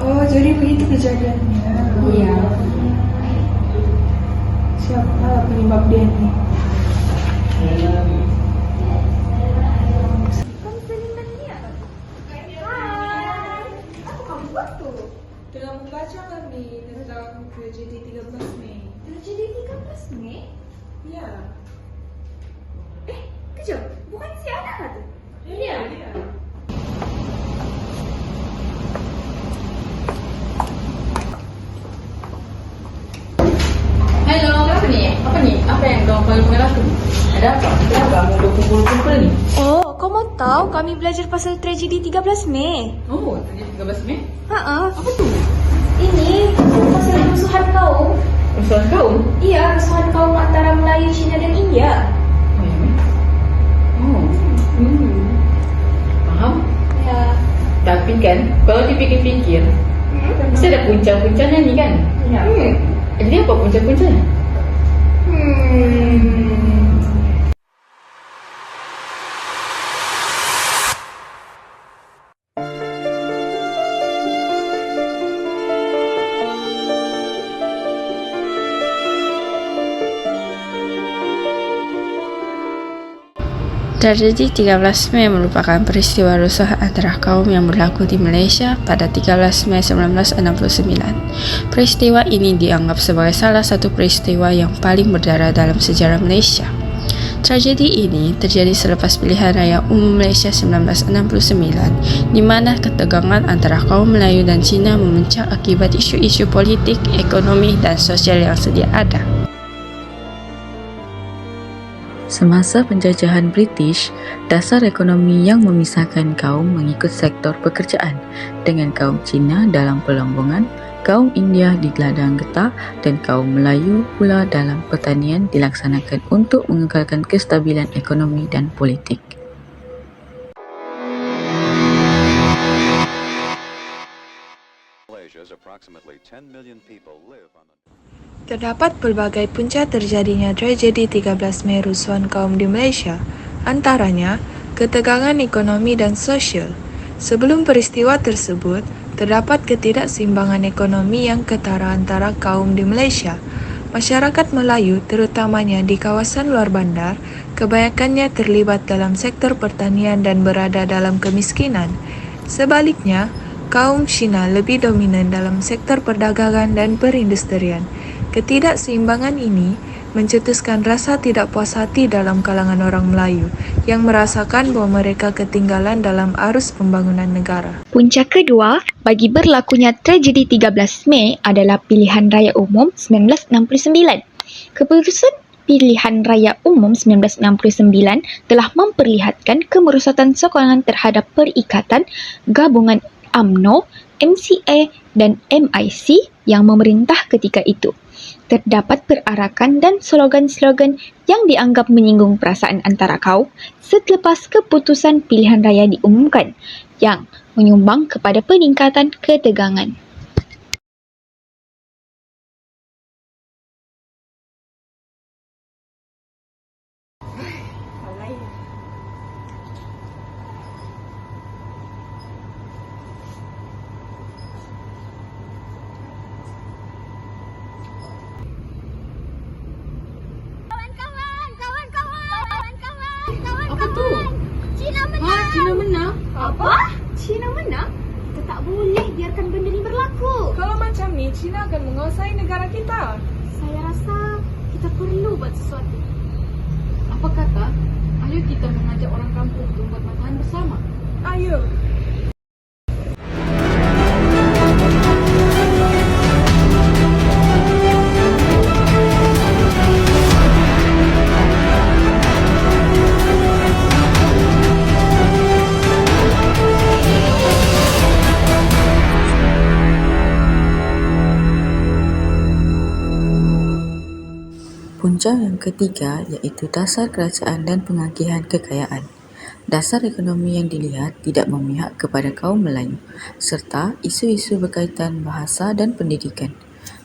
Oh, jadi begitu kejadiannya. Iya. Siapa penyebab dia ini? Kamu seniman dia? Hai. Apa kamu buat tuh? Tengah membaca kami tentang tragedi 13 Mei. Tragedi 13 Mei? Ya. Kejap. Bukan si anak tuh? Iya. Halo, apa nih? Apa yang kau panggil aku? Ada apa? Kenapa kamu udah kumpul-kumpul nih? Oh, kau mau tahu kami belajar pasal tragedi 13 Mei? Oh, tadi 13 Mei? Haa, Apa tuh? ini pasal kerusuhan kaum. Urusan kaum? Iya, kerusuhan kaum antara Melayu, Cina dan India. Oh, ya, Mei? Oh, paham? Ya. Tapi kan, kalau dipikir-pikir, pasti ada puncak-puncaknya nih kan? Ya. Jadi apa puncak-puncaknya? Tragedi 13 Mei merupakan peristiwa rusuh antara kaum yang berlaku di Malaysia pada 13 Mei 1969. Peristiwa ini dianggap sebagai salah satu peristiwa yang paling berdarah dalam sejarah Malaysia. Tragedi ini terjadi selepas pilihan raya umum Malaysia 1969, di mana ketegangan antara kaum Melayu dan Cina memuncak akibat isu-isu politik, ekonomi, dan sosial yang sedia ada. Semasa penjajahan British, dasar ekonomi yang memisahkan kaum mengikut sektor pekerjaan, dengan kaum Cina dalam pelambungan, kaum India di ladang getah dan kaum Melayu pula dalam pertanian dilaksanakan untuk mengekalkan kestabilan ekonomi dan politik. Terdapat pelbagai punca terjadinya tragedi 13 Mei rusuhan kaum di Malaysia, antaranya ketegangan ekonomi dan sosial. Sebelum peristiwa tersebut, terdapat ketidakseimbangan ekonomi yang ketara antara kaum di Malaysia. Masyarakat Melayu, terutamanya di kawasan luar bandar, kebanyakannya terlibat dalam sektor pertanian dan berada dalam kemiskinan. Sebaliknya, kaum Cina lebih dominan dalam sektor perdagangan dan perindustrian. Ketidakseimbangan ini mencetuskan rasa tidak puas hati dalam kalangan orang Melayu yang merasakan bahawa mereka ketinggalan dalam arus pembangunan negara. Punca kedua bagi berlakunya tragedi 13 Mei adalah pilihan raya umum 1969. Keputusan pilihan raya umum 1969 telah memperlihatkan kemerosotan sokongan terhadap Perikatan Gabungan UMNO, MCA dan MIC yang memerintah ketika itu. Terdapat perarakan dan slogan-slogan yang dianggap menyinggung perasaan antara kaum selepas keputusan pilihan raya diumumkan, yang menyumbang kepada peningkatan ketegangan. Apa tuh? Cina menang. Ah, Cina menang? Apa? Cina menang? Kita tak boleh biarkan benda ini berlaku. Kalau macam ni, Cina akan menguasai negara kita. Saya rasa kita perlu buat sesuatu. Apa kata? Ayo kita mengajak orang kampung untuk buat makan bersama. Ayo. Punca yang ketiga iaitu dasar kerajaan dan pengagihan kekayaan. Dasar ekonomi yang dilihat tidak memihak kepada kaum Melayu, serta isu-isu berkaitan bahasa dan pendidikan.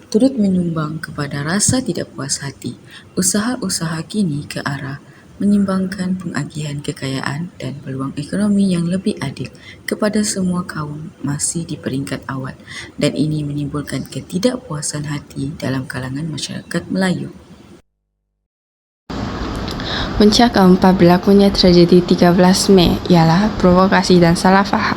Turut menyumbang kepada rasa tidak puas hati. Usaha-usaha kini ke arah menyimbangkan pengagihan kekayaan dan peluang ekonomi yang lebih adil kepada semua kaum masih di peringkat awal, dan ini menimbulkan ketidakpuasan hati dalam kalangan masyarakat Melayu. Punca keempat berlakunya tragedi 13 Mei ialah provokasi dan salah faham.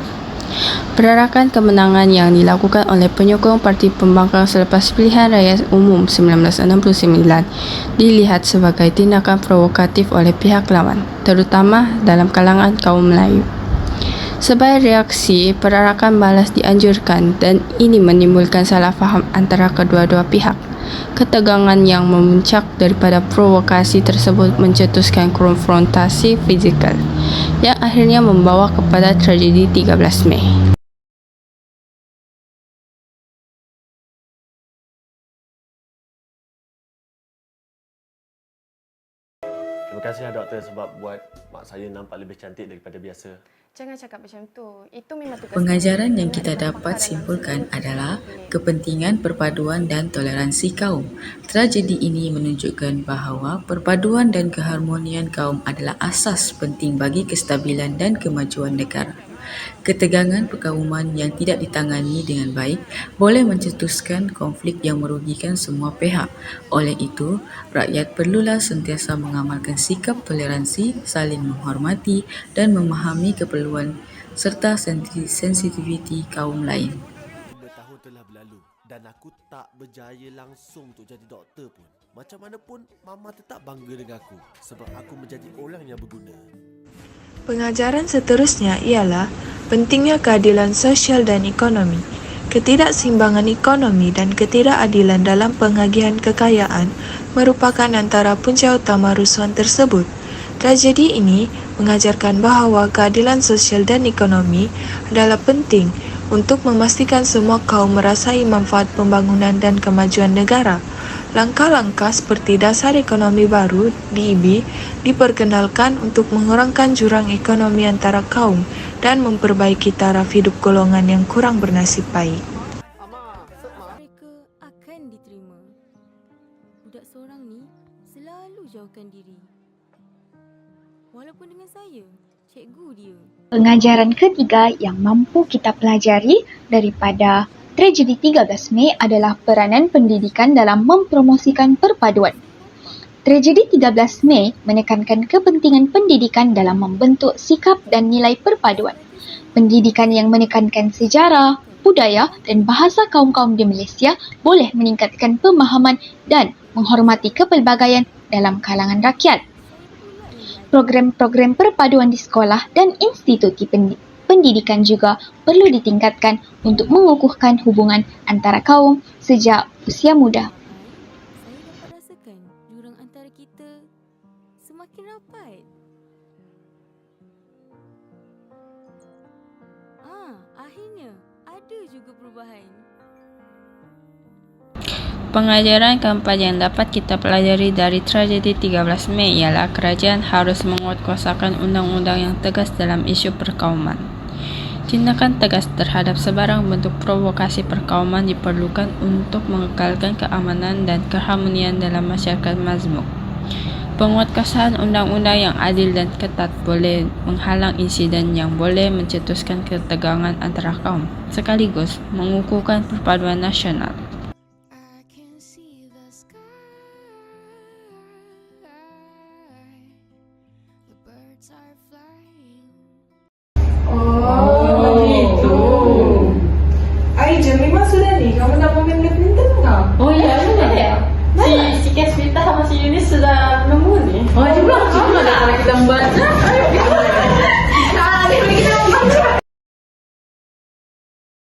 Perarakan kemenangan yang dilakukan oleh penyokong Parti Pembangkang selepas pilihan raya umum 1969 dilihat sebagai tindakan provokatif oleh pihak lawan, terutama dalam kalangan kaum Melayu. Sebagai reaksi, perarakan balas dianjurkan dan ini menimbulkan salah faham antara kedua-dua pihak. Ketegangan yang memuncak daripada provokasi tersebut mencetuskan konfrontasi fizikal yang akhirnya membawa kepada tragedi 13 Mei. Terima kasih doktor sebab buat mak saya nampak lebih cantik daripada biasa. Jangan cakap macam tu. Itu memang tugas. Pengajaran yang kita dapat simpulkan adalah kepentingan perpaduan dan toleransi kaum. Tragedi ini menunjukkan bahawa perpaduan dan keharmonian kaum adalah asas penting bagi kestabilan dan kemajuan negara. Ketegangan perkauman yang tidak ditangani dengan baik boleh mencetuskan konflik yang merugikan semua pihak. Oleh itu, rakyat perlulah sentiasa mengamalkan sikap toleransi, saling menghormati dan memahami keperluan serta sensitiviti kaum lain. 2 tahun telah berlalu dan aku tak berjaya langsung untuk jadi doktor pun. Macam mana pun, mama tetap bangga dengan aku sebab aku menjadi orang yang berguna. Pengajaran seterusnya ialah pentingnya keadilan sosial dan ekonomi. Ketidakseimbangan ekonomi dan ketidakadilan dalam pengagihan kekayaan merupakan antara punca utama rusuhan tersebut. Tragedi ini mengajarkan bahawa keadilan sosial dan ekonomi adalah penting untuk memastikan semua kaum merasai manfaat pembangunan dan kemajuan negara. Langkah-langkah seperti dasar ekonomi baru (DEB) diperkenalkan untuk mengurangkan jurang ekonomi antara kaum dan memperbaiki taraf hidup golongan yang kurang bernasib baik. Mereka akan diterima. Budak seorang ni selalu jauhkan diri. Walaupun dengan saya, cikgu dia. Pengajaran ketiga yang mampu kita pelajari daripada tragedi 13 Mei adalah peranan pendidikan dalam mempromosikan perpaduan. Tragedi 13 Mei menekankan kepentingan pendidikan dalam membentuk sikap dan nilai perpaduan. Pendidikan yang menekankan sejarah, budaya dan bahasa kaum-kaum di Malaysia boleh meningkatkan pemahaman dan menghormati kepelbagaian dalam kalangan rakyat. Program-program perpaduan di sekolah dan institusi pendidikan juga perlu ditingkatkan untuk mengukuhkan hubungan antara kaum sejak usia muda. Saya dapat rasakan jurang antara kita semakin rapat. Akhirnya ada juga perubahan. Pengajaran keempat yang dapat kita pelajari dari tragedi 13 Mei ialah kerajaan harus menguatkuasakan undang-undang yang tegas dalam isu perkauman. Tindakan tegas terhadap sebarang bentuk provokasi perkauman diperlukan untuk mengekalkan keamanan dan keharmonian dalam masyarakat mazmum. Penguatkuasaan undang-undang yang adil dan ketat boleh menghalang insiden yang boleh mencetuskan ketegangan antara kaum, sekaligus mengukuhkan perpaduan nasional. Oh ya, benar ya? Si Kesvita sama si Yunis sudah nemu nih. Oh, jumlah nak kalau kita membaca.